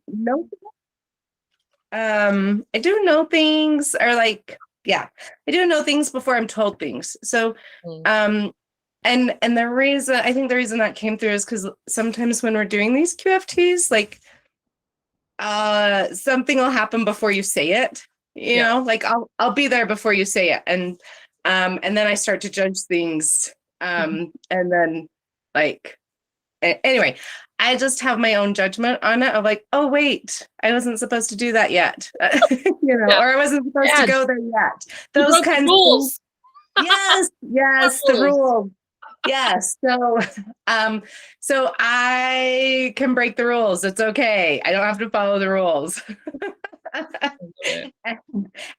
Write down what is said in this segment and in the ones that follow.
No, I do know things, or like, yeah, I do know things before I'm told things. So, Mm. um, and the reason I think the reason that came through is because sometimes when we're doing these QFTs, like, something will happen before you say it. You Yeah. know, like I'll be there before you say it, and then I start to judge things, and then like anyway, I just have my own judgment on it of like, oh wait, I wasn't supposed to do that yet. Yeah. Or I wasn't supposed to Dad, go there yet. you Those broke the kinds of things. rules. Yes, yes, the Rules. rules. Yes. Um, so I can break the rules. It's okay. I don't have to follow the rules. I love it.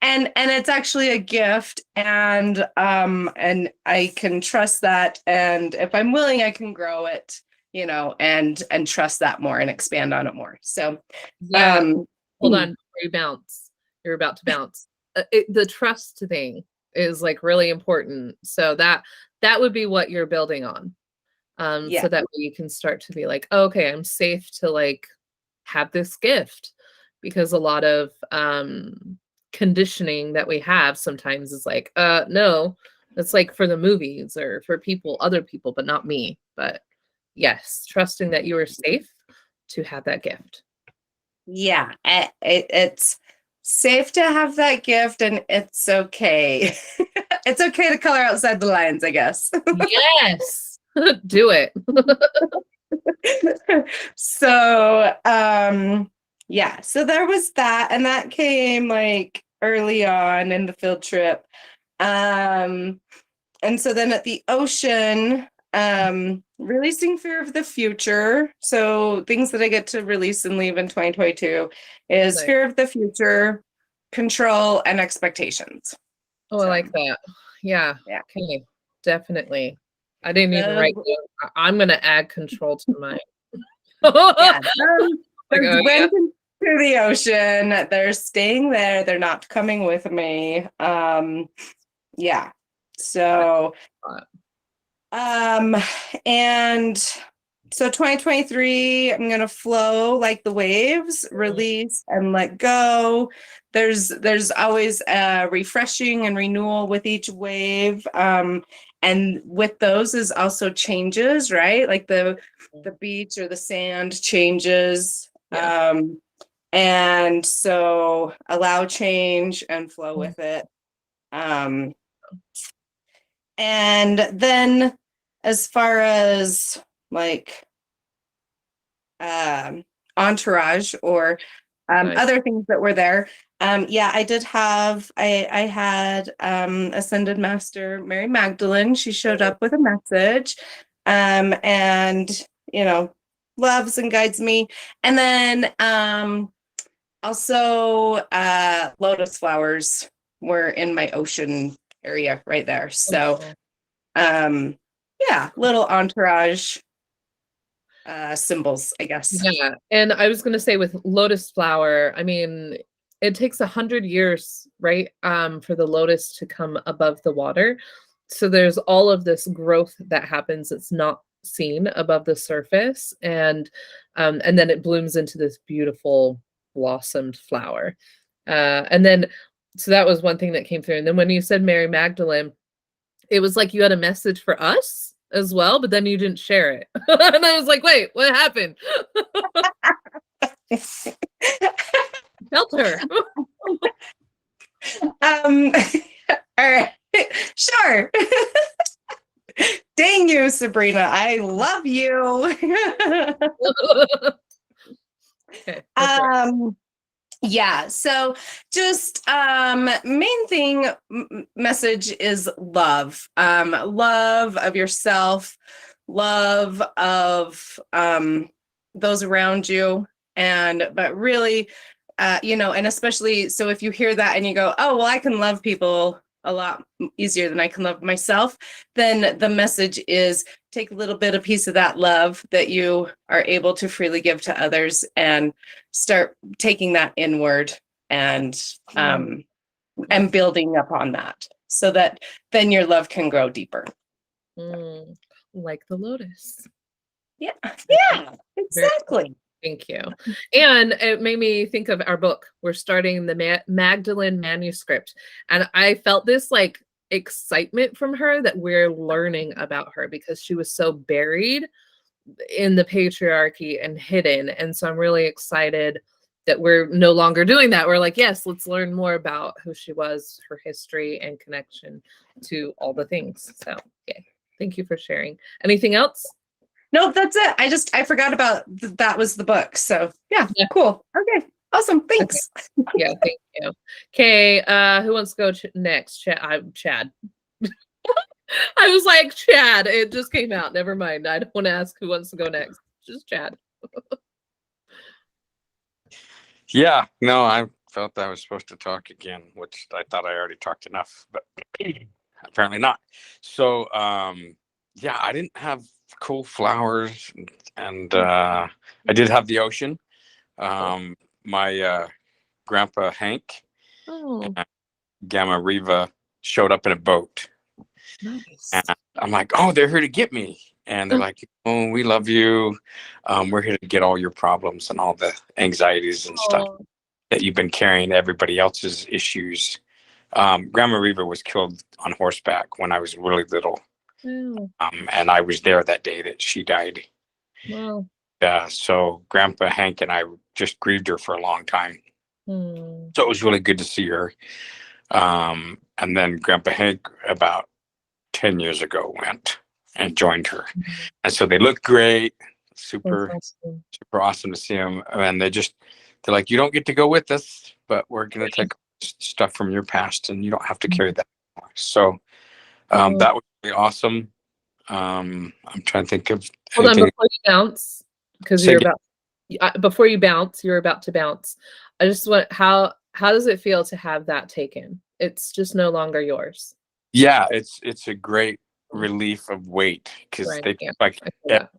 And it's actually a gift, and I can trust that, and if I'm willing I can grow it, and trust that more and expand on it more. So Yeah. um Hold on before you bounce. You're about to bounce. The trust thing is like really important. So that would be what you're building on. yeah, So that way you can start to be like, oh, okay, I'm safe to like have this gift, because a lot of conditioning that we have sometimes is like, no, it's like for the movies or for people, other people, but not me. But yes, trusting that you are safe to have that gift. yeah, it's safe to have that gift, and it's okay. It's okay to color outside the lines, I guess. Yes. Do it. So yeah, so there was that, and that came like early on in the field trip. um and so then at the ocean, releasing fear of the future, so things that I get to release and leave in 2022 is Like, fear of the future, control, and expectations. oh, I So like that. Yeah. yeah, Okay. Definitely. I didn't even those, write down. I'm gonna add control to mine. yeah, Like, those oh yeah. went into the ocean. They're staying there. They're not coming with me. Yeah. So, um, and so 2023, I'm gonna flow like the waves, release and let go. There's always a refreshing and renewal with each wave. And with those is also changes, right? Like the beach or the sand changes. Yeah. And so allow change and flow with it. Um, and then as far as like um, entourage or Nice. other things that were there. Yeah, I had Ascended Master Mary Magdalene. She showed up with a message, and loves and guides me. And then also lotus flowers were in my ocean area right there. So Oh, um, yeah, little entourage symbols, I guess. yeah. And I was gonna say with lotus flower, I mean, it takes 100 years, right? For the lotus to come above the water. So there's all of this growth that happens that's not seen above the surface. And then it blooms into this beautiful blossomed flower. And then so that was one thing that came through. And then when you said Mary Magdalene, it was like you had a message for us as well, but then you didn't share it. And I was like, wait, what happened? Felt her. All right. Sure. Dang you, Sabrina. I love you. Okay, go for it. Yeah, so just main thing message is love. Love of yourself, love of those around you, and but really and especially so if you hear that and you go, oh well, I can love people a lot easier than I can love myself, then the message is take a little bit of piece of that love that you are able to freely give to others and start taking that inward, and um and building upon that so that then your love can grow deeper. Mm, like the lotus. Yeah, Okay, yeah, very cool. exactly. Thank you. And it made me think of our book. We're starting the Magdalene manuscript. And I felt this like excitement from her that we're learning about her because she was so buried in the patriarchy and hidden. And so I'm really excited that we're no longer doing that. We're like, yes, let's learn more about who she was, her history and connection to all the things. So, yeah, thank you for sharing. Anything else? No, that's it. I forgot about that was the book. So yeah, cool. Okay. Awesome. Thanks. Okay. Yeah, thank you. Okay, who wants to go next? Chad. I was like, Chad. It just came out. Never mind. I don't want to ask who wants to go next. Just Chad. Yeah, no, I felt I was supposed to talk again, which I thought I already talked enough, but apparently not. So, yeah, I didn't have cool flowers, and I did have the ocean. My grandpa Hank Oh, and Gamma Riva showed up in a boat, nice. and I'm like, oh, they're here to get me. And they're like, oh, we love you. We're here to get all your problems and all the anxieties and stuff Oh, that you've been carrying everybody else's issues. Grandma Riva was killed on horseback when I was really little. wow. And I was there that day that she died. Wow. So Grandpa Hank and I just grieved her for a long time. Hmm. So it was really good to see her. And then Grandpa Hank, about 10 years ago, went and joined her. And so they look great, super Awesome. awesome to see them. And they're like, you don't get to go with us, but we're going to take stuff from your past and you don't have to carry that anymore. So that was really awesome. I'm trying to think of Hold on anything. before you bounce, because Say you're again. about before you bounce, you're about to bounce. I just want how does it feel to have that taken? It's just no longer yours. Yeah, it's a great relief of weight because Right. they Yeah. like I feel that.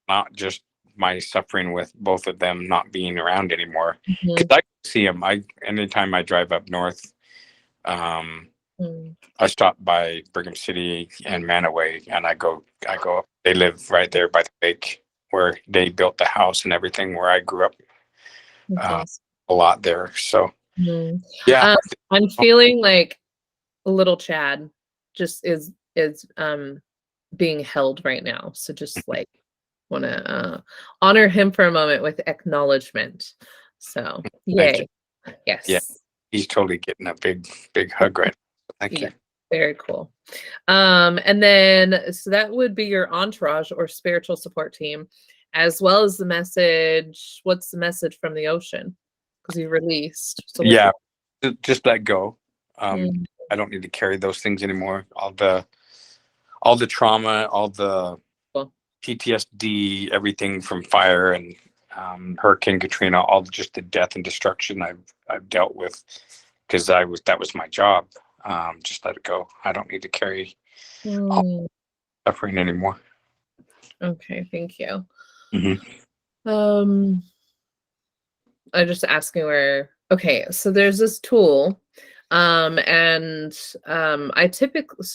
not just my suffering with both of them not being around anymore. Mhm. Because I see them. Anytime I drive up north, I stop by Brigham City and Manaway, and I go up. They live right there by the lake where they built the house and everything where I grew up. That's awesome. A lot there. So Mhm. yeah, I'm feeling like a little Chad just is being held right now. So just like want to honor him for a moment with acknowledgement. So thank you. yay. Yeah, Yes. he's totally getting a big hug right now. Thank Yeah. you. Very cool. And then so that would be your entourage or spiritual support team, as well as the message. What's the message from the ocean? Because you released. So Yeah, just let go. Mm. I don't need to carry those things anymore. All the trauma, all the Cool. PTSD, everything from fire and Hurricane Katrina, all just the death and destruction I've dealt with because that was my job. Just let it go. I don't need to carry all Mm. suffering anymore. Okay, thank you. Mhm. I'm just asking where. Okay, so there's this tool, and I typically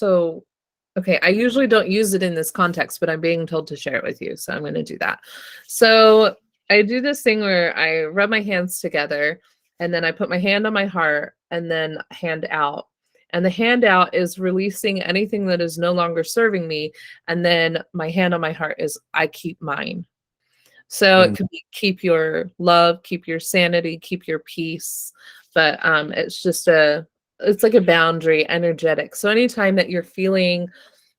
okay, I usually don't use it in this context, but I'm being told to share it with you, so I'm going to do that. So I do this thing where I rub my hands together, and then I put my hand on my heart, and then hand out. And the hand out is releasing anything that is no longer serving me, and then my hand on my heart is I keep mine. So it Mm. could be keep your love, keep your sanity, keep your peace. But it's like a boundary, energetic. So anytime that you're feeling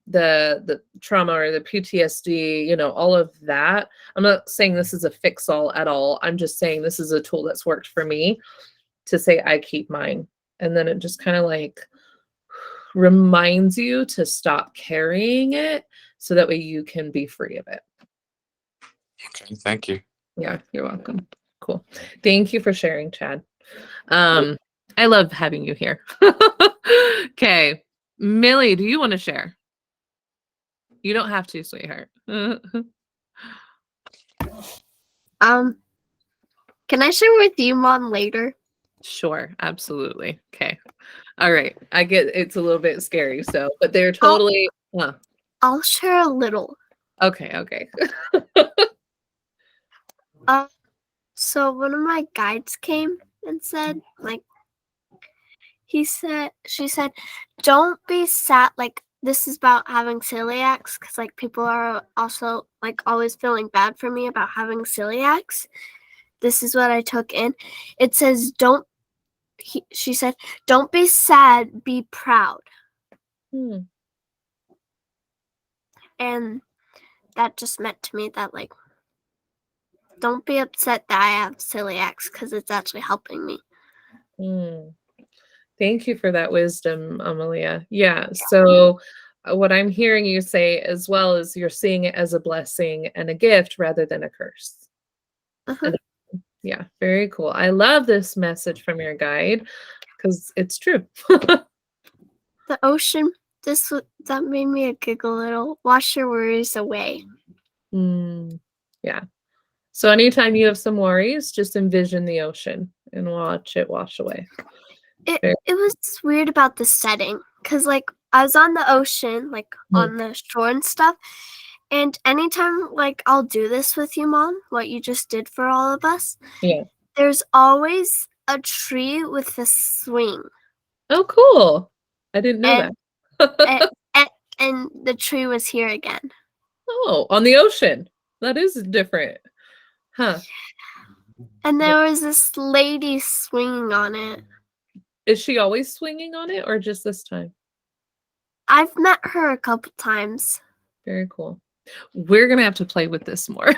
the trauma or the PTSD, all of that, I'm not saying this is a fix all at all. I'm just saying this is a tool that's worked for me to say I keep mine. And then it just kind of like reminds you to stop carrying it so that way you can be free of it. Okay, thank you. Yeah, you're welcome. Cool. Thank you for sharing, Chad. I love having you here. Okay. Millie, do you want to share? You don't have to, sweetheart. Can I share with you, Mom, later? Sure, absolutely. Okay. All right. I get it's a little bit scary, but they're totally I'll share a little. okay. Um, So one of my guides came and said, like, she said, don't be sad. Like, this is about having celiacs because, like, people are also, like, always feeling bad for me about having celiacs. This is what I took in. It says, she said, don't be sad, be proud. Hmm. And that just meant to me that, like, don't be upset that I have celiacs because it's actually helping me. Hmm. Thank you for that wisdom, Amalia. Yeah. So what I'm hearing you say as well is you're seeing it as a blessing and a gift rather than a curse. Uh-huh. And yeah, very cool. I love this message from your guide because it's true. The ocean, that made me giggle a little. Wash your worries away. Yeah. So anytime you have some worries, just envision the ocean and watch it wash away. It was weird about the setting because, like, I was on the ocean, like, on the shore and stuff. And anytime, like, I'll do this with you, Mom, what you just did for all of us, Yeah. there's always a tree with a swing. Oh, cool. I didn't know And, that. and the tree was here again. Oh, on the ocean. That is different. Huh. And there was this lady swinging on it. Is she always swinging on it or just this time? I've met her a couple times. Very cool. We're going to have to play with this more.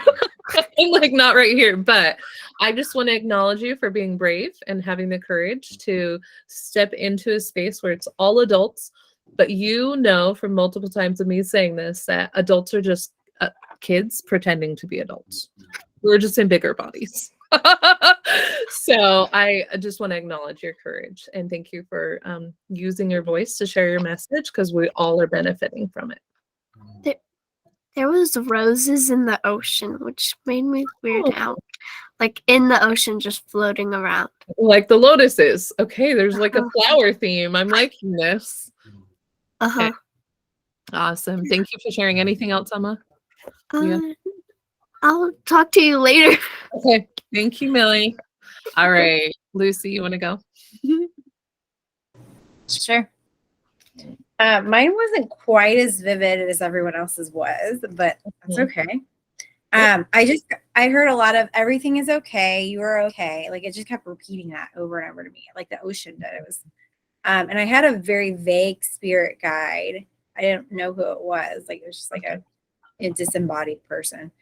Like, not right here, but I just want to acknowledge you for being brave and having the courage to step into a space where it's all adults. But you know from multiple times of me saying this that adults are just kids pretending to be adults. We're just in bigger bodies. So I just want to acknowledge your courage and thank you for using your voice to share your message because we all are benefiting from it. There was roses in the ocean, which made me weird out. Like, in the ocean, just floating around. Like the lotuses. Okay, there's like a flower theme. I'm liking this. Uh-huh. Okay. Awesome. Thank you for sharing. Anything else, Emma? I'll talk to you later. Okay. Thank you, Millie. All right. Lucy, you want to go? Sure. Mine wasn't quite as vivid as everyone else's was, but that's okay. I heard a lot of everything is okay, you are okay. Like, it just kept repeating that over and over to me, like the ocean did. It was, and I had a very vague spirit guide. I didn't know who it was. Like, it was just like a disembodied person.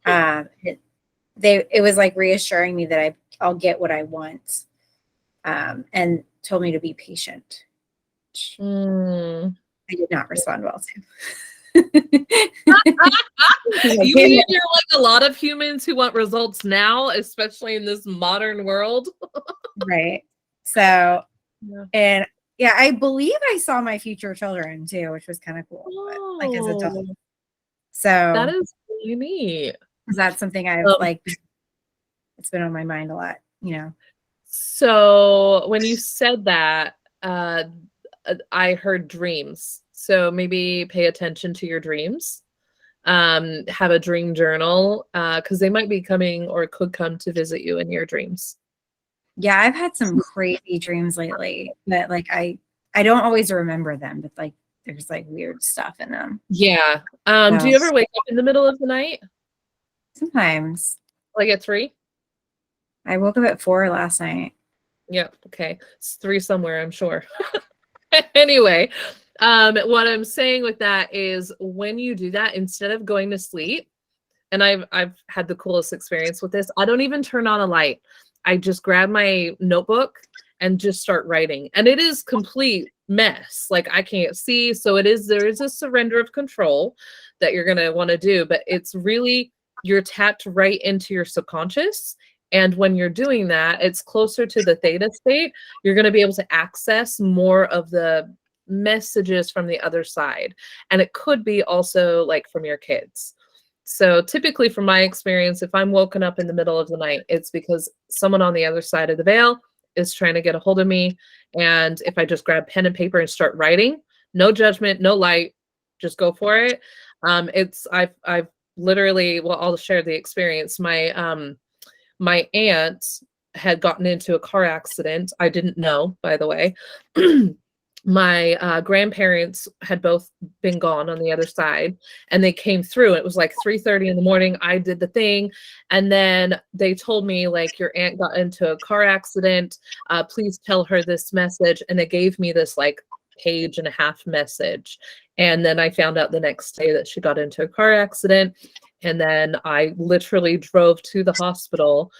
It was like reassuring me that I'll get what I want, and told me to be patient. I did not respond well to. You mean you're like a lot of humans who want results now, especially in this modern world? Right. So, Yeah. and yeah, I believe I saw my future children too, which was kind of cool. But, like, as adults. So that is really neat. That's something I've like, it's been on my mind a lot, you know. So when you said that, I heard dreams. So maybe pay attention to your dreams. Have a dream journal because they might be coming or could come to visit you in your dreams. Yeah, I've had some crazy dreams lately that, like, I don't always remember them, but like there's like weird stuff in them. Yeah. Do you ever wake up in the middle of the night? Sometimes. Like at 3? I woke up at 4 last night. Yep. Okay. It's 3 somewhere, I'm sure. Anyway, what I'm saying with that is when you do that, instead of going to sleep, and I've had the coolest experience with this, I don't even turn on a light. I just grab my notebook and just start writing. And it is complete mess. Like, I can't see. So there is a surrender of control that you're going to want to do, but it's really, you're tapped right into your subconscious. And when you're doing that, it's closer to the theta state. You're going to be able to access more of the messages from the other side. And it could be also like from your kids. So typically from my experience, if I'm woken up in the middle of the night, it's because someone on the other side of the veil is trying to get a hold of me. And if I just grab pen and paper and start writing, no judgment, no light, just go for it. I've literally, well, I'll share the experience. My my aunt had gotten into a car accident. I didn't know, by the way. My grandparents had both been gone on the other side, and they came through. It was like 3:30 in the morning. I did the thing, and then they told me, like, your aunt got into a car accident. Please tell her this message. And it gave me this like page and a half message. And then I found out the next day that she got into a car accident. And then I literally drove to the hospital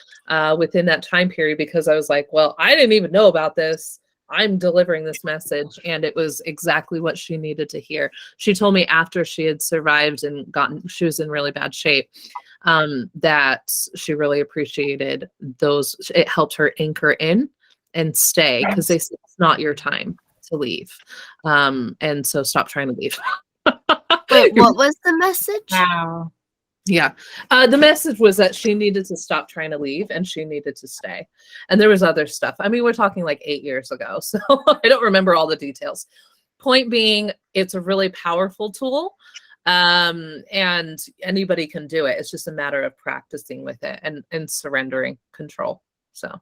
within that time period, because I was like, well, I didn't even know about this. I'm delivering this message, and it was exactly what she needed to hear. She told me after she had survived and she was in really bad shape, that she really appreciated those. It helped her anchor in and stay, because they said it's not your time to leave. And so stop trying to leave. Wait, what was the message? Wow. Yeah. The message was that she needed to stop trying to leave and she needed to stay. And there was other stuff. I mean, we're talking like 8 years ago, so I don't remember all the details. Point being, it's a really powerful tool, and anybody can do it. It's just a matter of practicing with it and surrendering control. So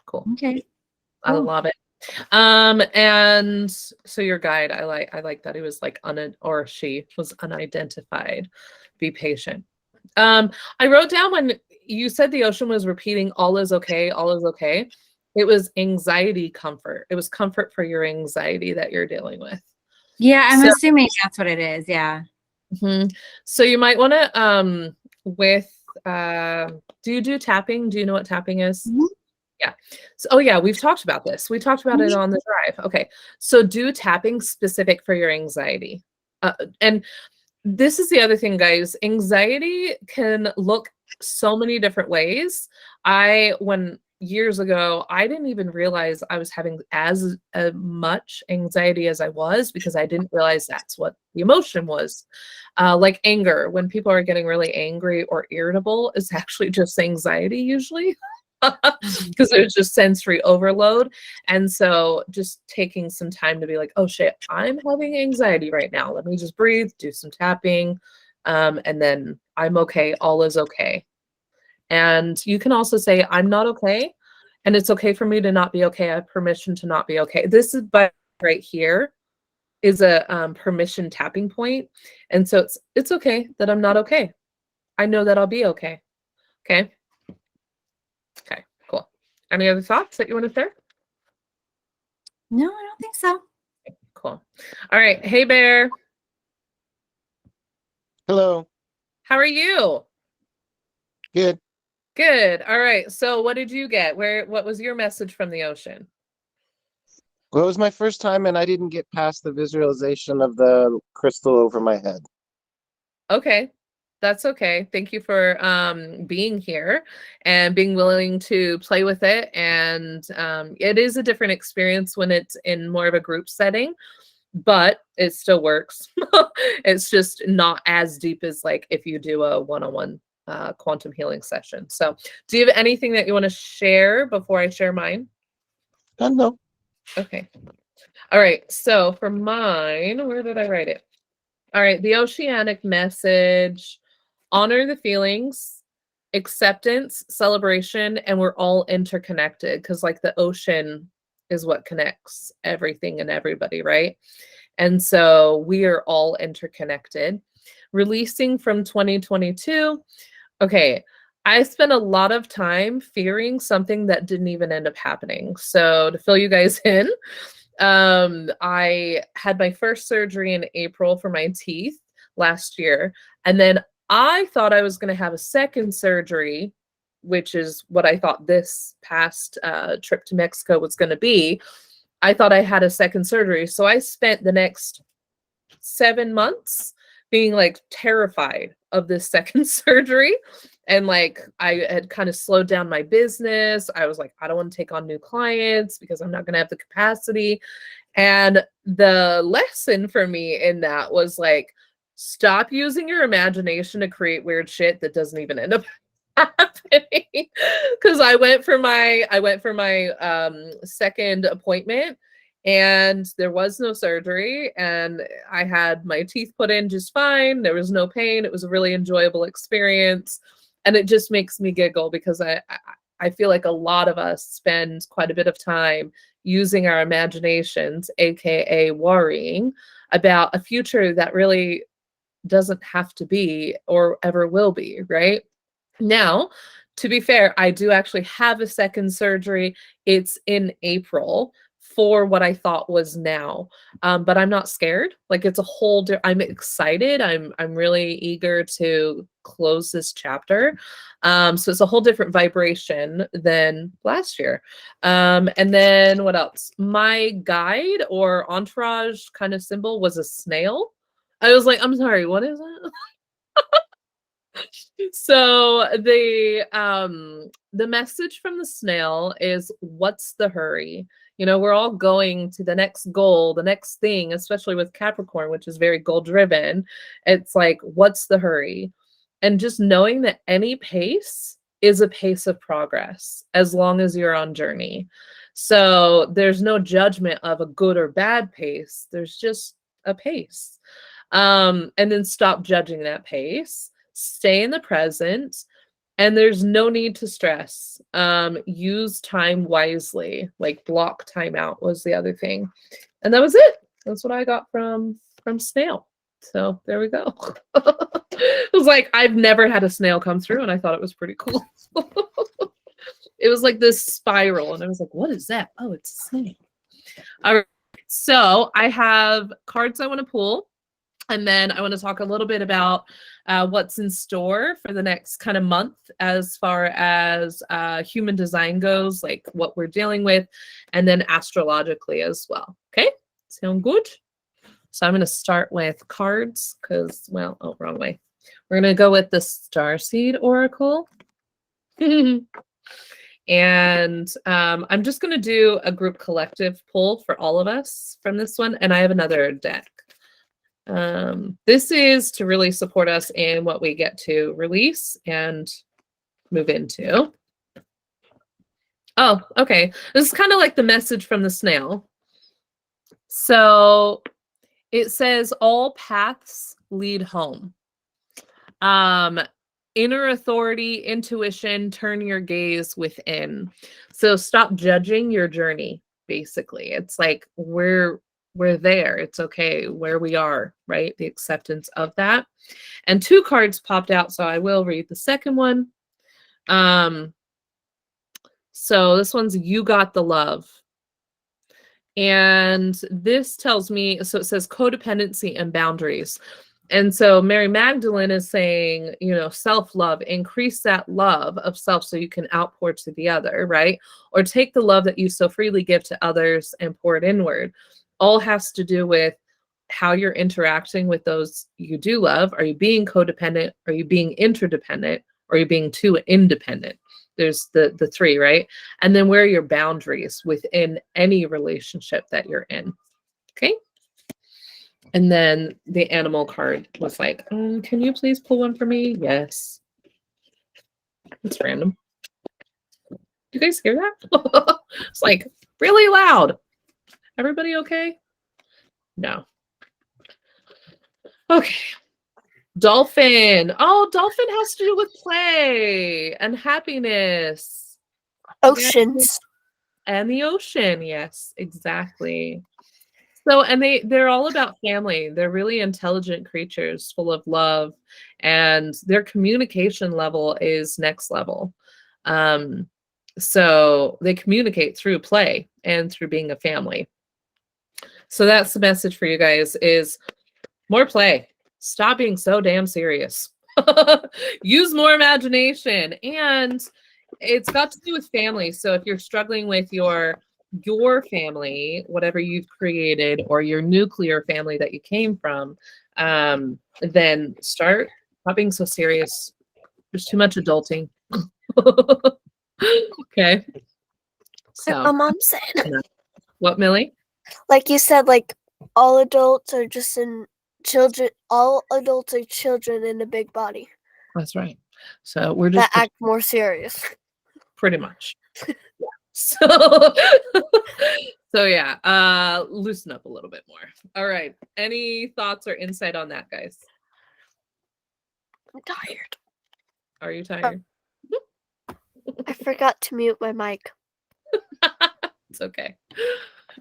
cool. Okay. I Cool. love it. And so your guide, I like that he was like or she was unidentified. Be patient. I wrote down when you said the ocean was repeating all is okay, all is okay. It was anxiety comfort. It was comfort for your anxiety that you're dealing with. Yeah, I'm So- assuming that's what it is. Yeah. Mhm. So you might want to do you do tapping? Do you know what tapping is? Mhm. Yeah. So, oh yeah, we've talked about this. We talked about it on the drive. Okay. So do tapping specific for your anxiety. And this is the other thing, guys. Anxiety can look so many different ways. When years ago, I didn't even realize I was having as much anxiety as I was, because I didn't realize that's what the emotion was. Like anger, when people are getting really angry or irritable, is actually just anxiety usually. Because there's just sensory overload. And so just taking some time to be like, oh shit, I'm having anxiety right now. Let me just breathe, do some tapping, and then I'm okay. All is okay. And you can also say, I'm not okay. And it's okay for me to not be okay. I have permission to not be okay. This is right here is a permission tapping point. And so it's okay that I'm not okay. I know that I'll be okay. Okay. Okay, cool. Any other thoughts that you want to share? No, I don't think so. Cool. All right. Hey, Bear. Hello. How are you? Good. Good. All right. So what did you get? What was your message from the ocean? Well, it was my first time and I didn't get past the visualization of the crystal over my head. Okay. That's okay. Thank you for being here and being willing to play with it. And it is a different experience when it's in more of a group setting, but it still works. It's just not as deep as like if you do a one-on-one quantum healing session. So do you have anything that you want to share before I share mine? No. Okay. All right. So for mine, where did I write it? All right. The oceanic message: honor the feelings, acceptance, celebration, and we're all interconnected, because like the ocean is what connects everything and everybody, right? And so we are all interconnected. Releasing from 2022. Okay. I spent a lot of time fearing something that didn't even end up happening. So to fill you guys in, I had my first surgery in April for my teeth last year. And then I thought I was going to have a second surgery, which is what I thought this past trip to Mexico was going to be. I thought I had a second surgery. So I spent the next 7 months being like terrified of this second surgery. And like I had kind of slowed down my business. I was like, I don't want to take on new clients because I'm not going to have the capacity. And the lesson for me in that was like, stop using your imagination to create weird shit that doesn't even end up happening. Because I went for my second appointment, and there was no surgery, and I had my teeth put in just fine. There was no pain. It was a really enjoyable experience. And it just makes me giggle because I feel like a lot of us spend quite a bit of time using our imaginations, aka worrying about a future that really doesn't have to be or ever will be, right? Now, to be fair, I do actually have a second surgery. It's in April for what I thought was now. But I'm not scared. Like it's a whole I'm excited. I'm really eager to close this chapter. So it's a whole different vibration than last year. And then what else? My guide or entourage kind of symbol was a snail. I was like, I'm sorry, what is it? So the message from the snail is, what's the hurry? You know, we're all going to the next goal, the next thing, especially with Capricorn, which is very goal driven. It's like, what's the hurry? And just knowing that any pace is a pace of progress as long as you're on journey. So there's no judgment of a good or bad pace. There's just a pace. And then stop judging that pace. Stay in the present, and there's no need to stress. Use time wisely, like block time out was the other thing. And that was it. That's what I got from Snail. So there we go. It was like, I've never had a snail come through, and I thought it was pretty cool. It was like this spiral, and I was like, what is that? Oh, it's a snail. All right. So I have cards I want to pull. And then I want to talk a little bit about what's in store for the next kind of month as far as human design goes, like what we're dealing with, and then astrologically as well. Okay, sound good? So I'm going to start with cards because, well, oh, wrong way. We're going to go with the Starseed Oracle. And I'm just going to do a group collective pull for all of us from this one. And I have another deck. This is to really support us in what we get to release and move into. Oh, okay. This is kind of like the message from the snail. So it says all paths lead home. Inner authority, intuition, turn your gaze within. So stop judging your journey, basically. It's like we're there. It's okay where we are, right? The acceptance of that. And 2 cards popped out, so I will read the second one. So this one's You Got the Love. And this tells me, so it says codependency and boundaries. And so Mary Magdalene is saying, you know, self-love, increase that love of self so you can outpour to the other, right? Or take the love that you so freely give to others and pour it inward. All has to do with how you're interacting with those you do love. Are you being codependent? Are you being interdependent? Or are you being too independent? There's the 3, right? And then where are your boundaries within any relationship that you're in? Okay. And then the animal card was like, can you please pull one for me? Yes. It's random. Do you guys hear that? It's like really loud. Everybody okay? No. Okay. Dolphin. Oh, dolphin has to do with play and happiness. Oceans. And the ocean. Yes, exactly. So, and they're all about family. They're really intelligent creatures full of love, and their communication level is next level. So they communicate through play and through being a family. So that's the message for you guys is more play. Stop being so damn serious. Use more imagination. And it's got to do with family. So if you're struggling with your family, whatever you've created, or your nuclear family that you came from, then stop being so serious. There's too much adulting. Okay. So My mom said, what, Millie? like you said, like all adults are just in children. All adults are children in a big body That's right. So we're just that act more serious. pretty much. So, so yeah, loosen up a little bit more. All right. Any thoughts or insight on that, guys? I'm tired. Are you tired? I forgot to mute my mic. It's okay.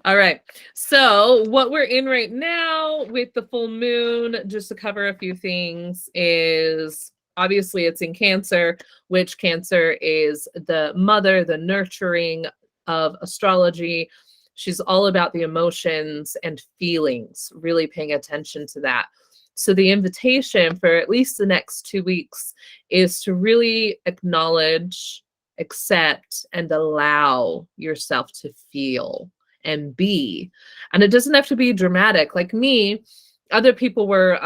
All right. So what we're in right now with the full moon, just to cover a few things, is obviously it's in Cancer, which Cancer is the mother, the nurturing of astrology. She's all about the emotions and feelings, really paying attention to that. So the invitation for at least the next 2 weeks is to really acknowledge, accept, and allow yourself to feel and be. And it doesn't have to be dramatic. Like me, other people were,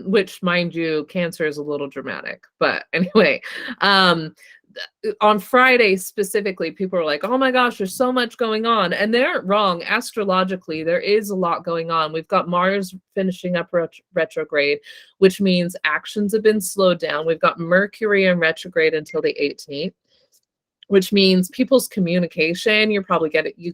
which mind you, Cancer is a little dramatic. But anyway, on Friday specifically, people were like, oh my gosh, there's so much going on. And they aren't wrong. Astrologically, there is a lot going on. We've got Mars finishing up retrograde, which means actions have been slowed down. We've got Mercury in retrograde until the 18th. Which means people's communication, you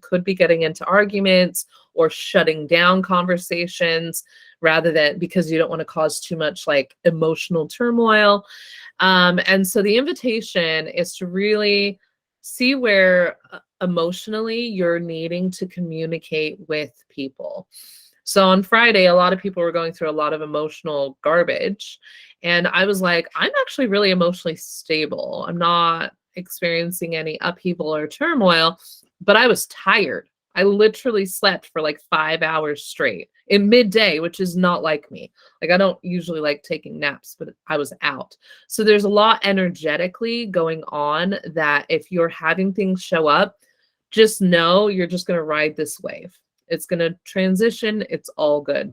could be getting into arguments or shutting down conversations rather than, because you don't want to cause too much like emotional turmoil. And so the invitation is to really see where emotionally you're needing to communicate with people. So on Friday, a lot of people were going through a lot of emotional garbage. And I was like, I'm actually really emotionally stable. I'm not experiencing any upheaval or turmoil, but I was tired. I literally slept for like 5 hours straight in midday, which is not like me. Like I don't usually like taking naps, but I was out. So there's a lot energetically going on that if you're having things show up, just know you're just going to ride this wave. It's going to transition. It's all good.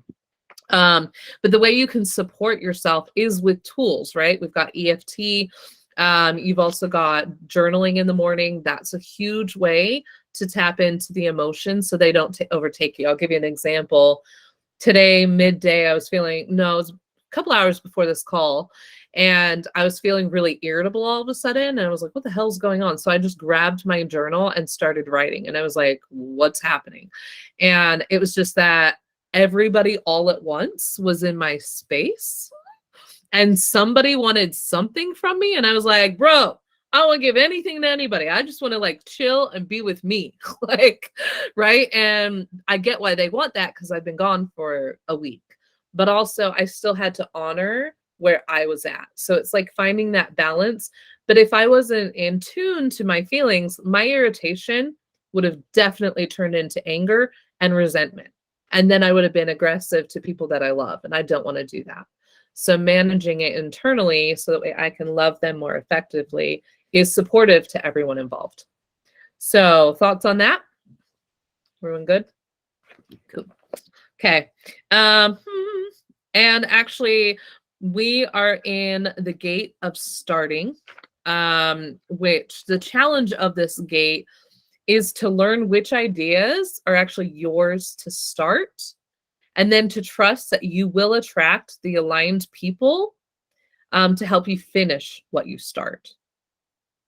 But the way you can support yourself is with tools, right? We've got EFT. You've also got journaling in the morning. That's a huge way to tap into the emotions so they don't overtake you. I'll give you an example. Today, midday, it was a couple hours before this call, and I was feeling really irritable all of a sudden. And I was like, what the hell's going on? So I just grabbed my journal and started writing. And I was like, what's happening? And it was just that everybody all at once was in my space. And somebody wanted something from me. And I was like, bro, I don't want to give anything to anybody. I just want to like chill and be with me. Like, right. And I get why they want that because I've been gone for a week. But also I still had to honor where I was at. So it's like finding that balance. But if I wasn't in tune to my feelings, my irritation would have definitely turned into anger and resentment. And then I would have been aggressive to people that I love. And I don't want to do that. So managing it internally so that way I can love them more effectively is supportive to everyone involved. So thoughts on that? Everyone good? Cool. Okay. And actually, we are in the gate of starting, which the challenge of this gate is to learn which ideas are actually yours to start. And then to trust that you will attract the aligned people to help you finish what you start.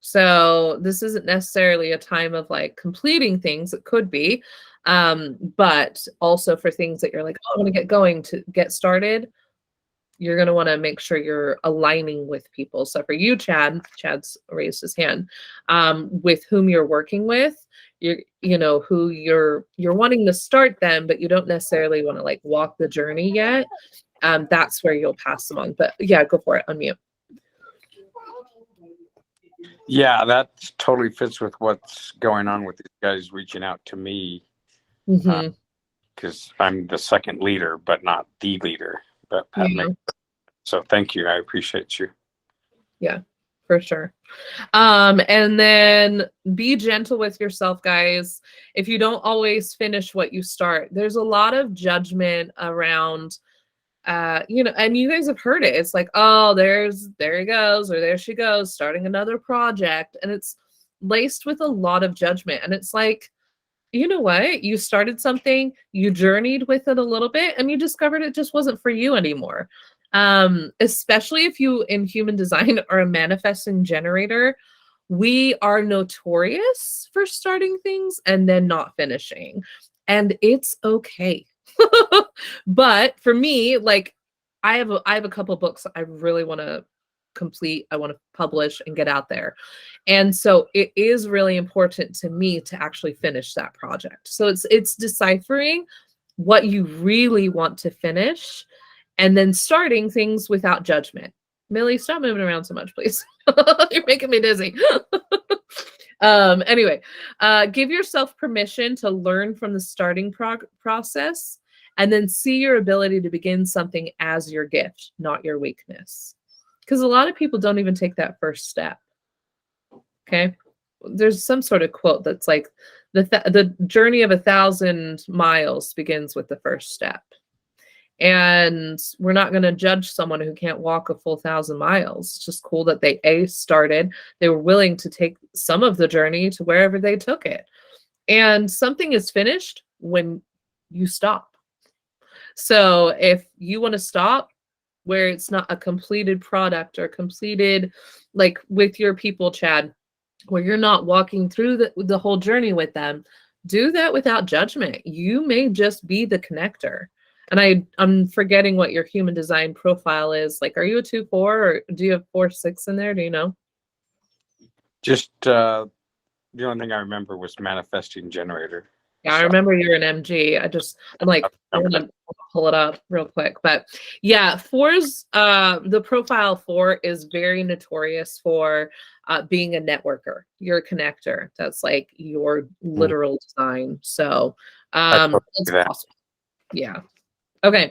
So this isn't necessarily a time of like completing things. It could be, but also for things that you're like, oh, I want to get going to get started. You're going to want to make sure you're aligning with people. So for you, Chad's raised his hand, with whom you're working with, who you're wanting to start them, but you don't necessarily want to like walk the journey yet. That's where you'll pass them on. But yeah, go for it. Unmute. Yeah, that totally fits with what's going on with these guys reaching out to me. Because I'm the second leader, but not the leader. But so thank you. I appreciate you. Yeah, for sure. And then be gentle with yourself, guys. If you don't always finish what you start, there's a lot of judgment around, and you guys have heard it. It's like, oh, there he goes, or there she goes, starting another project. And it's laced with a lot of judgment. And it's like, you know what? You started something, you journeyed with it a little bit, and you discovered it just wasn't for you anymore. Especially if you in human design are a manifesting generator, we are notorious for starting things and then not finishing. And it's okay. But for me, like I have a couple books I really want to complete. I want to publish and get out there. And so it is really important to me to actually finish that project. So it's deciphering what you really want to finish and then starting things without judgment. Millie, stop moving around so much, please. You're making me dizzy. Anyway, give yourself permission to learn from the starting process and then see your ability to begin something as your gift, not your weakness. Because a lot of people don't even take that first step. Okay. There's some sort of quote that's like the journey of 1,000 miles begins with the first step. And we're not going to judge someone who can't walk a full 1,000 miles. It's just cool that they started. They were willing to take some of the journey to wherever they took it. And something is finished when you stop. So if you want to stop where it's not a completed product or completed, like with your people, Chad, where you're not walking through the whole journey with them, do that without judgment. You may just be the connector. And I'm forgetting what your human design profile is. Like, are you a 2-4 or do you have 4-6 in there? Do you know? Just the only thing I remember was manifesting generator. Yeah, I remember you're an MG. I'm like, I want to pull it up real quick. But yeah, 4's, the profile 4 is very notorious for being a networker. You're a connector. That's like your literal design. So that's awesome. Yeah. Okay.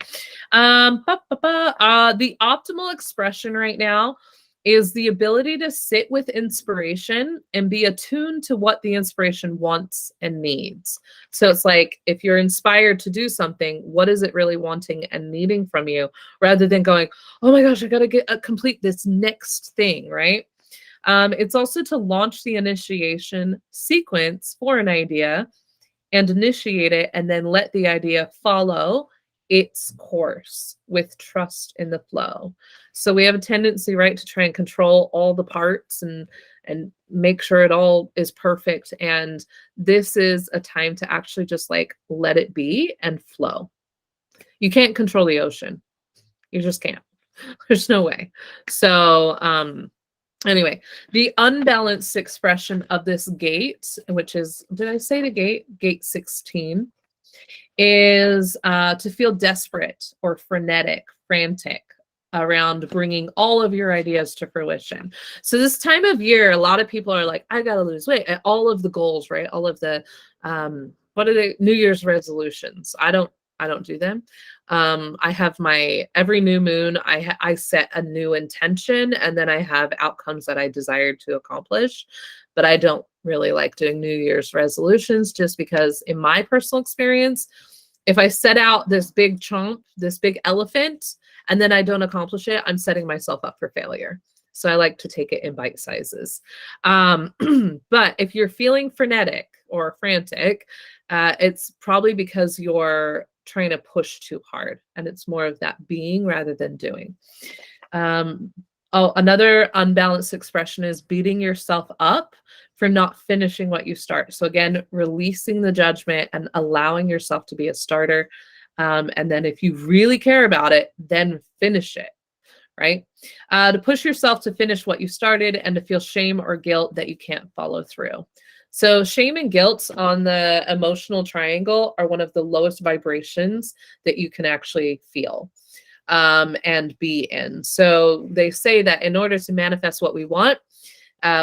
The optimal expression right now is the ability to sit with inspiration and be attuned to what the inspiration wants and needs. So it's like, if you're inspired to do something, what is it really wanting and needing from you, rather than going, oh my gosh, I got to complete this next thing, right? It's also to launch the initiation sequence for an idea and initiate it, and then let the idea follow its course with trust in the flow. So we have a tendency, right, to try and control all the parts and make sure it all is perfect. And this is a time to actually just like let it be and flow. You can't control the ocean. You just can't. There's no way. So anyway, the unbalanced expression of this gate, which is, did I say the gate? Gate 16. Is to feel desperate or frenetic, frantic around bringing all of your ideas to fruition. So this time of year, a lot of people are like, I got to lose weight. All of the goals, right? All of the, what are the New Year's resolutions? I don't do them. I have every new moon, I set a new intention, and then I have outcomes that I desire to accomplish. But I don't really like doing New Year's resolutions, just because in my personal experience, if I set out this big chunk, this big elephant, and then I don't accomplish it, I'm setting myself up for failure. So I like to take it in bite sizes. But if you're feeling frenetic or frantic, it's probably because you're trying to push too hard, and it's more of that being rather than doing. Another unbalanced expression is beating yourself up for not finishing what you start. So again, releasing the judgment and allowing yourself to be a starter. And then if you really care about it, then finish it, right? To push yourself to finish what you started and to feel shame or guilt that you can't follow through. So shame and guilt on the emotional triangle are one of the lowest vibrations that you can actually feel. And be in. So they say that in order to manifest what we want,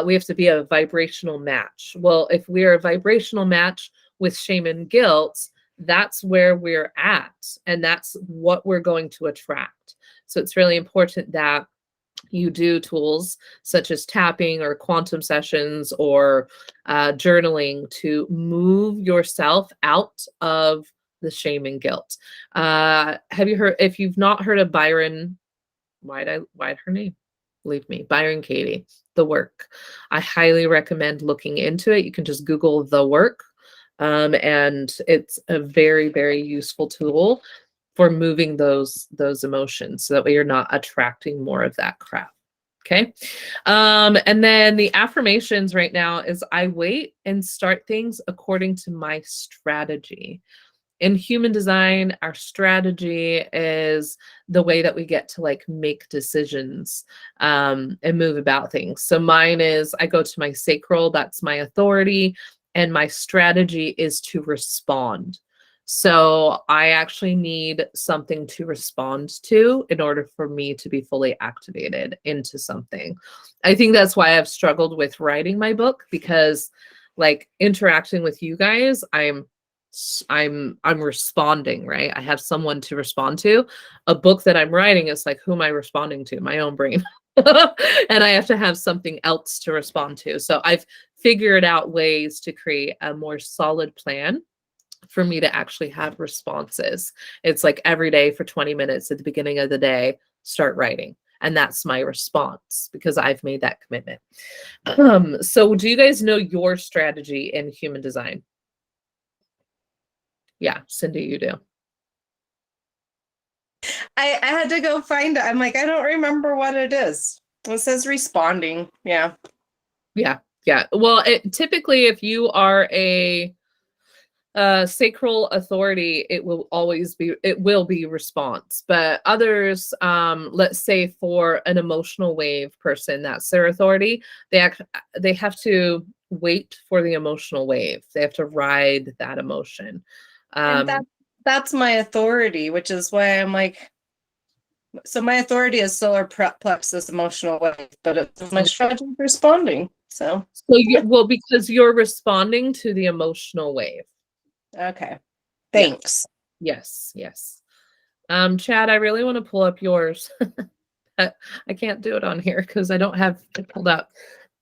we have to be a vibrational match. Well, if we're a vibrational match with shame and guilt, that's where we're at, and that's what we're going to attract. So it's really important that you do tools such as tapping or quantum sessions or journaling to move yourself out of the shame and guilt. Have you heard, if you've not heard of Byron, why'd her name leave me? Byron Katie, The Work. I highly recommend looking into it. You can just Google The Work. And it's a very, very useful tool for moving those emotions so that way you're not attracting more of that crap. Okay. And then the affirmations right now is I wait and start things according to my strategy. in human design, our strategy is the way that we get to like make decisions and move about things. So mine is I go to my sacral, that's my authority, and my strategy is to respond. So I actually need something to respond to in order for me to be fully activated into something. I think that's why I've struggled with writing my book, because like interacting with you guys, I'm responding, right? I have someone to respond to. A book that I'm writing is like, who am I responding to? My own brain. And I have to have something else to respond to. So I've figured out ways to create a more solid plan for me to actually have responses. It's like every day for 20 minutes at the beginning of the day, start writing. And that's my response because I've made that commitment. So do you guys know your strategy in human design? Yeah, Cindy, you do. I had to go find it. I'm like, I don't remember what it is. It says responding. Yeah. Yeah. Well, typically, if you are a sacral authority, it will be response. But others, let's say for an emotional wave person, that's their authority. They have to wait for the emotional wave. They have to ride that emotion. And that's my authority, which is why I'm like, so my authority is solar plexus emotional wave, but it's my strategy of responding. So because you're responding to the emotional wave. Okay. Thanks. Yes. Chad, I really want to pull up yours. I can't do it on here because I don't have it pulled up.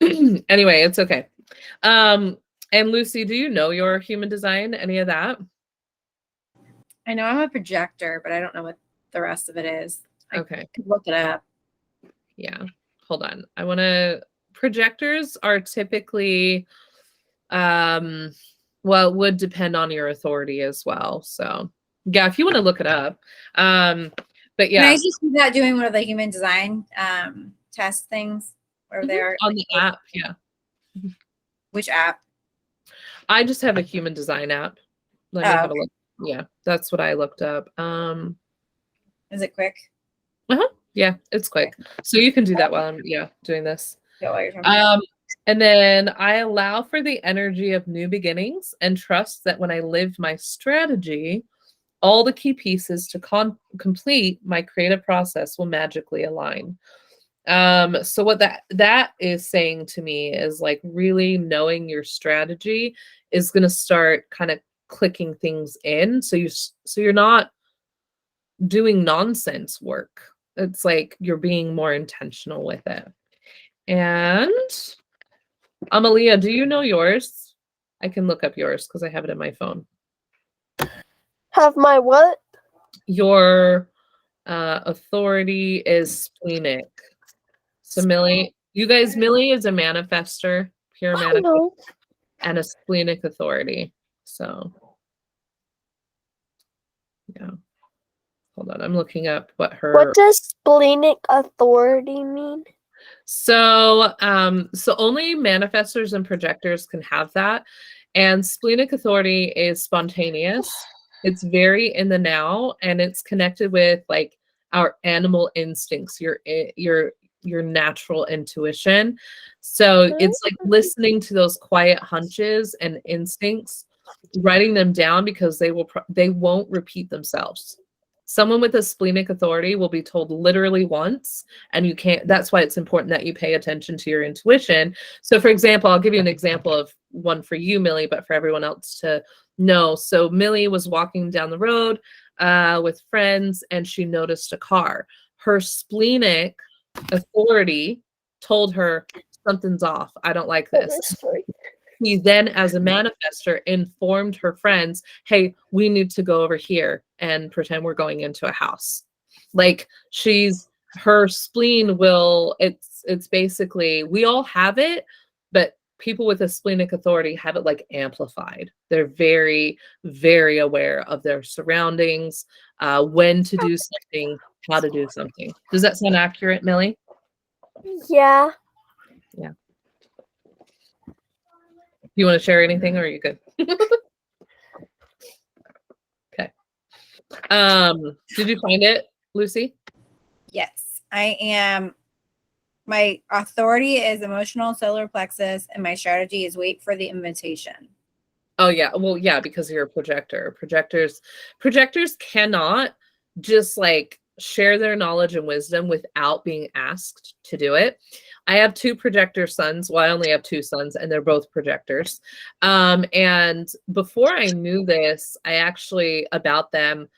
Anyway, it's okay. And Lucy, do you know your human design? Any of that? I know I'm a projector, but I don't know what the rest of it is. I Okay. could look it up. Yeah. Hold on. Projectors are typically, well, it would depend on your authority as well. So yeah, if you want to look it up. But yeah. Can I just do that doing one of the human design test things where they're on the app? Yeah. Which app? I just have a human design app. Let me have a look. Yeah, that's what I looked up. Is it quick? Yeah, it's quick. So you can do that while I'm doing this. Yeah, while you're talking. And then I allow for the energy of new beginnings and trust that when I live my strategy, all the key pieces to complete my creative process will magically align. So what that is saying to me is like really knowing your strategy is going to start kind of clicking things in. So you're not doing nonsense work. It's like you're being more intentional with it. And Amalia, do you know yours? I can look up yours because I have it in my phone. Have my what? Your authority is splenic. So Millie is a manifester, pure manifester, and a splenic authority. So yeah. Hold on, I'm looking up what does splenic authority mean? So only manifestors and projectors can have that. And splenic authority is spontaneous. It's very in the now, and it's connected with like our animal instincts, your natural intuition. So it's like listening to those quiet hunches and instincts, writing them down because they won't repeat themselves. Someone with a splenic authority will be told literally once, and that's why it's important that you pay attention to your intuition. So for example, I'll give you an example of one for you, Millie, but for everyone else to know. So Millie was walking down the road with friends, and she noticed a car. Her splenic authority told her something's off. I don't like this. He then, as a manifester, informed her friends, hey, we need to go over here and pretend we're going into a house. Like her spleen it's basically, we all have it, but people with a splenic authority have it like amplified. They're very, very aware of their surroundings, when to do something, how to do something. Does that sound accurate, Millie? Yeah. Yeah. You want to share anything or are you good? Did you find it, Lucy? Yes, I am. My authority is emotional solar plexus, and my strategy is wait for the invitation. Oh yeah. Well, yeah, because you're a projector. Projectors cannot just like share their knowledge and wisdom without being asked to do it. I have two projector sons. Well, I only have two sons, and they're both projectors. And before I knew this, I actually about them,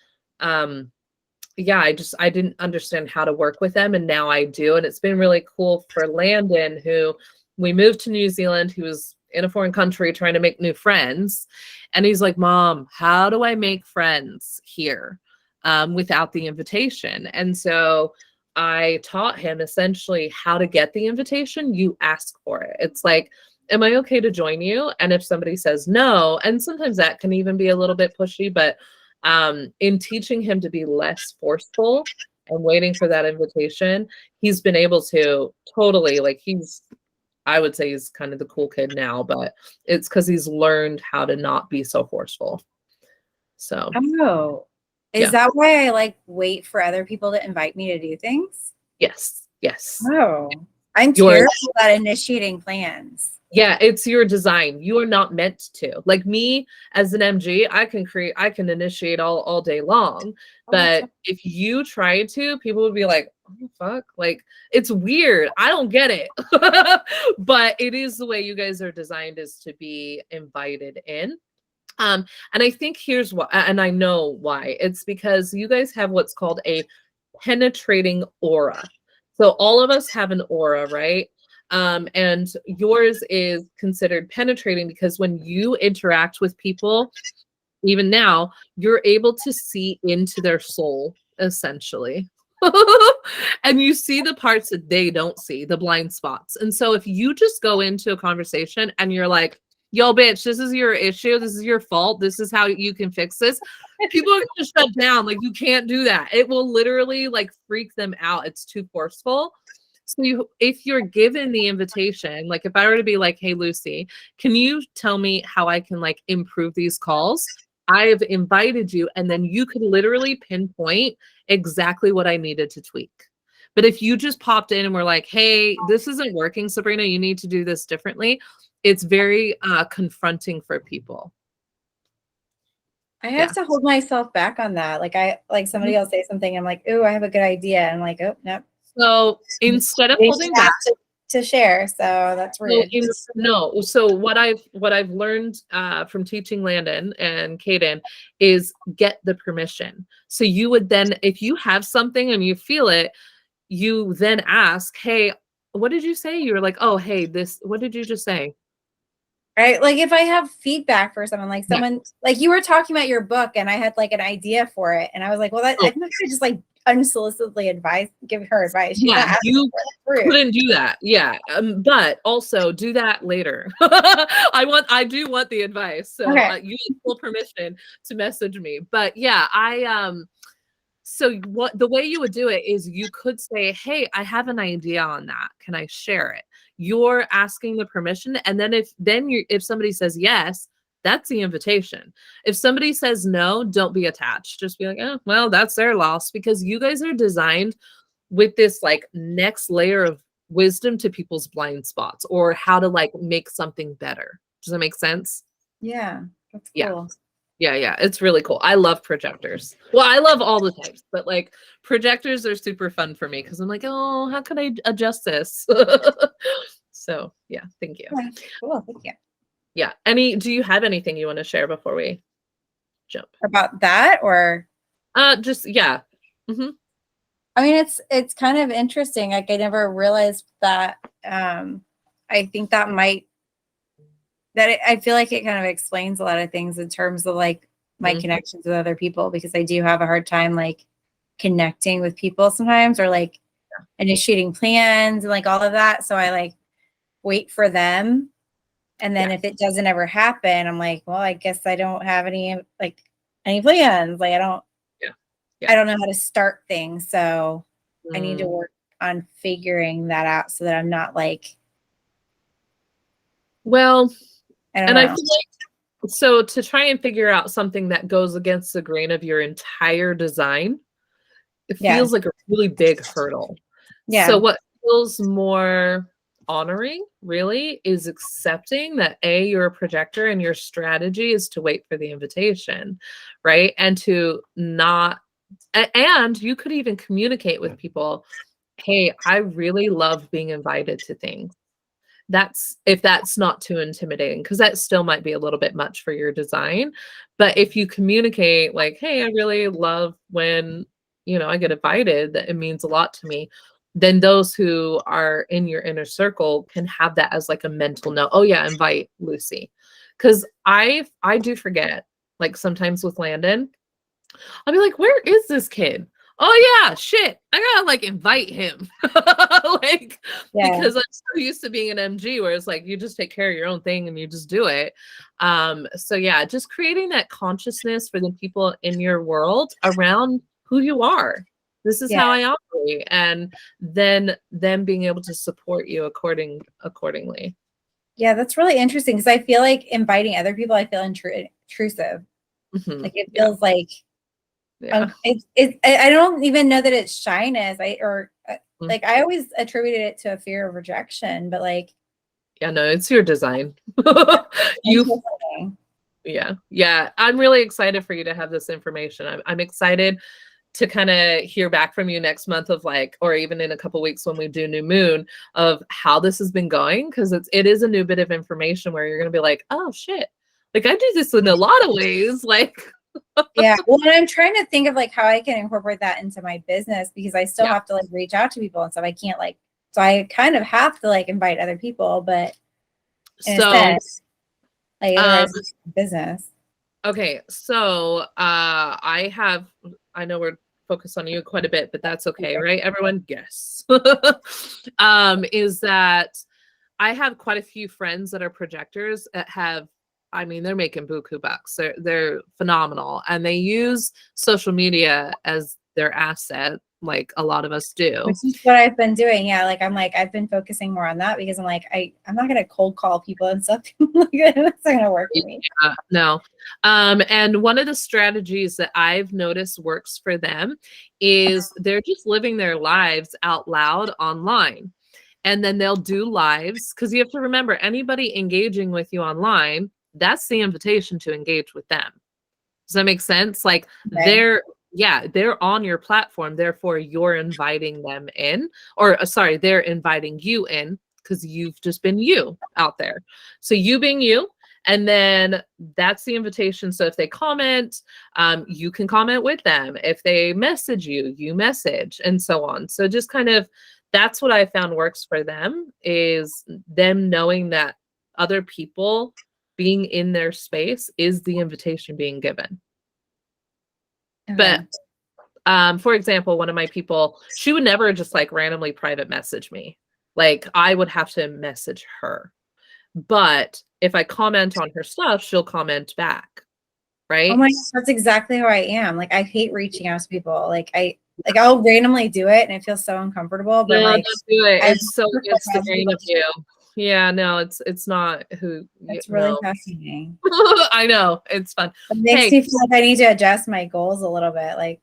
yeah, I didn't understand how to work with them, and now I do. And it's been really cool for Landon, who we moved to New Zealand. He was in a foreign country trying to make new friends. And he's like, Mom, how do I make friends here without the invitation? And so I taught him essentially how to get the invitation. You ask for it. It's like, am I okay to join you? And if somebody says no, and sometimes that can even be a little bit pushy, but in teaching him to be less forceful and waiting for that invitation, he's been able to totally, like, I would say he's kind of the cool kid now, but it's because he's learned how to not be so forceful. So, Oh, is Yeah. that why I like wait for other people to invite me to do things? yes. Oh, I'm Yours. terrible at initiating plans. Yeah, it's your design. You are not meant to. Like me as an MG, I can initiate all day long. Oh, that's But if you try to, people would be like, oh the fuck. Like, it's weird. I don't get it. But it is the way you guys are designed, is to be invited in. And I think here's why, and I know why. It's because you guys have what's called a penetrating aura. So all of us have an aura, right? And yours is considered penetrating because when you interact with people, even now, you're able to see into their soul, essentially. And you see the parts that they don't see, the blind spots. And so if you just go into a conversation and you're like, yo, bitch, this is your issue. This is your fault. This is how you can fix this. People are going to shut down. Like, you can't do that. It will literally like freak them out. It's too forceful. So if you're given the invitation, like if I were to be like, hey, Lucy, can you tell me how I can like improve these calls? I've invited you, and then you could literally pinpoint exactly what I needed to tweak. But if you just popped in and were like, hey, this isn't working, Sabrina, you need to do this differently, it's very confronting for people. I have to hold myself back on that. Like somebody else say something, I'm like, oh, I have a good idea. And I'm like, oh, no. So instead of They holding have back, to share. So that's rude. So what I've learned from teaching Landon and Kaden is get the permission. So you would then, if you have something and you feel it, you then ask, hey, what did you say? You were like, oh, hey, what did you just say? Right? Like if I have feedback for someone, like someone, like you were talking about your book and I had like an idea for it. And I was like, well, I'm not gonna just like unsolicitedly give her advice. She's not asking you for it. couldn't do that. Yeah. But also do that later. I do want the advice. So you have full permission to message me. But yeah, so what the way you would do it is you could say, hey, I have an idea on that. Can I share it? You're asking the permission. And then if somebody says yes, that's the invitation. If somebody says no, don't be attached. Just be like, oh, well, that's their loss, because you guys are designed with this like next layer of wisdom to people's blind spots, or how to like make something better. Does that make sense? Yeah. That's cool. Yeah, it's really cool. I love projectors. Well, I love all the types, but like projectors are super fun for me because I'm like, oh, how can I adjust this? So yeah, thank you. Okay, cool, thank you. Yeah. Do you have anything you want to share before we jump? About that, or just yeah. Mm-hmm. I mean, it's kind of interesting. Like I never realized that. I think that I feel like it kind of explains a lot of things in terms of like my connections with other people, because I do have a hard time like connecting with people sometimes, or like initiating plans and like all of that. So I like wait for them. And then if it doesn't ever happen, I'm like, well, I guess I don't have any plans. Like I don't know how to start things. So I need to work on figuring that out so that I'm not like, well, I don't know. I feel like So to try and figure out something that goes against the grain of your entire design, it Yeah. feels like a really big hurdle. Yeah. So what feels more honoring really is accepting that you're a projector and your strategy is to wait for the invitation, right? And to not, and you could even communicate with people, hey, I really love being invited to things. That's if that's not too intimidating, because that still might be a little bit much for your design. But if you communicate like, hey, I really love when, I get invited, that it means a lot to me, then those who are in your inner circle can have that as like a mental note. Oh yeah, invite Lucy. Because I do forget, like sometimes with Landon, I'll be like, where is this kid? Oh yeah, shit. I gotta like invite him. Like, Yeah. because I'm so used to being an MG where it's like you just take care of your own thing and you just do it. So yeah, just creating that consciousness for the people in your world around who you are. This is how I operate, and then them being able to support you accordingly. Yeah, that's really interesting because I feel like inviting other people, I feel intrusive. Mhm. Like it feels like Yeah. I don't even know that it's shyness. Mm. Like I always attributed it to a fear of rejection, but like Yeah, no, it's your design. You interesting. Yeah. I'm really excited for you to have this information. I'm excited to kind of hear back from you next month of like, or even in a couple weeks when we do New Moon, of how this has been going, because it is a new bit of information where you're gonna be like, oh shit, like I do this in a lot of ways. Like, Yeah. Well, and I'm trying to think of like how I can incorporate that into my business because I still have to like reach out to people and stuff. I can't like, so I kind of have to like invite other people, but in a so sense, like otherwise it's business. okay, so I know we're focused on you quite a bit, but that's okay, right? Everyone, yes. Is that I have quite a few friends that are projectors that have, I mean, they're making buku bucks. They're phenomenal, and they use social media as their asset, like a lot of us do. Which is what I've been doing. Yeah. Like I've been focusing more on that because I'm like, I'm not gonna cold call people and stuff. Like, that's not gonna work for me. No. And one of the strategies that I've noticed works for them is they're just living their lives out loud online. And then they'll do lives, because you have to remember, anybody engaging with you online, that's the invitation to engage with them. Does that make sense? Like they're on your platform, therefore you're inviting them in, or sorry, they're inviting you in because you've just been you out there. So you being you, and then that's the invitation. So if they comment, you can comment with them. If they message you, you message, and so on. So just kind of, that's what I found works for them, is them knowing that other people being in their space is the invitation being given. Okay. But for example, one of my people, she would never just like randomly private message me. Like I would have to message her. But if I comment on her stuff, she'll comment back. Right? Oh my gosh, that's exactly how I am. Like I hate reaching out to people. Like I'll randomly do it and it feels so uncomfortable. But No, like don't do it. It's so prefer it's the having grain of you. Yeah, no, it's not who. It's really no. fascinating. I know, it's fun. It makes Hey. me feel like I need to adjust my goals a little bit. Like,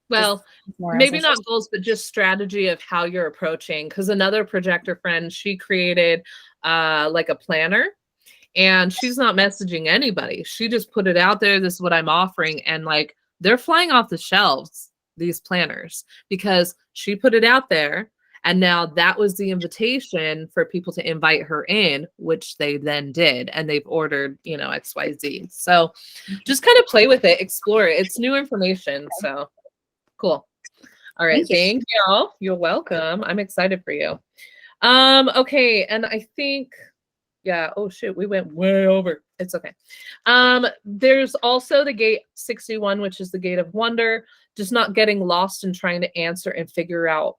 Well, more maybe social- not goals, but just strategy of how you're approaching. Because another projector friend, she created like a planner, and she's not messaging anybody. She just put it out there. This is what I'm offering, and like they're flying off the shelves, these planners, because she put it out there. And now that was the invitation for people to invite her in, which they then did. And they've ordered, XYZ. So just kind of play with it, explore it. It's new information. So cool. All right. Thank you. Thank you. You're welcome. I'm excited for you. Okay. And I think, yeah. Oh shit. We went way over. It's okay. There's also the gate 61, which is the gate of wonder, just not getting lost in trying to answer and figure out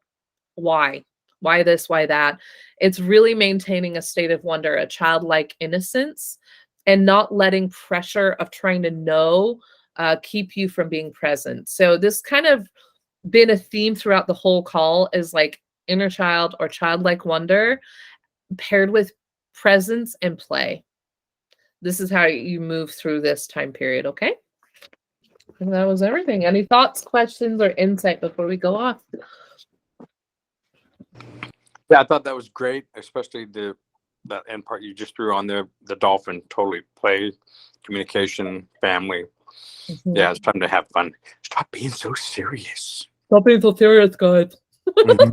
why this, why that. It's really maintaining a state of wonder, a childlike innocence, and not letting pressure of trying to know keep you from being present. So this kind of been a theme throughout the whole call, is like inner child or childlike wonder paired with presence and play. this is how you move through this time period. Okay. And that was everything. Any thoughts, questions, or insight before we go off? Yeah, I thought that was great, especially that end part you just threw on there. The dolphin, totally play, communication, family. Mhm. Yeah, it's time to have fun. Stop being so serious. Stop being so serious, guys. Mhm.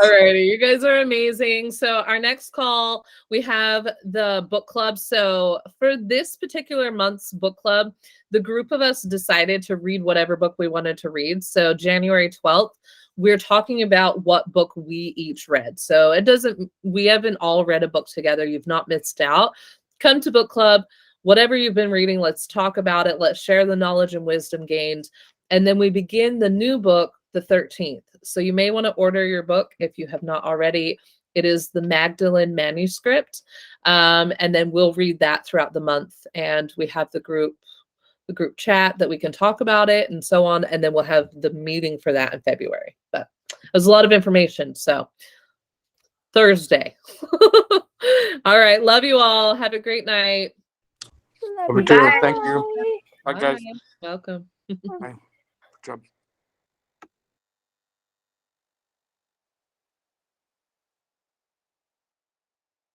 Alrighty, you guys are amazing. So our next call, we have the book club. So for this particular month's book club, the group of us decided to read whatever book we wanted to read. So January 12th, we're talking about what book we each read. So we haven't all read a book together. You've not missed out. Come to book club, whatever you've been reading, let's talk about it. Let's share the knowledge and wisdom gained. And then we begin the new book the 13th. So you may want to order your book if you have not already. It is the Magdalene manuscript. And then we'll read that throughout the month. And we have the group chat that we can talk about it and so on. And then we'll have the meeting for that in February. But there's a lot of information. So Thursday. All right. Love you all. Have a great night. Over to you. Thank you. Bye, guys. Welcome. Bye. Good job.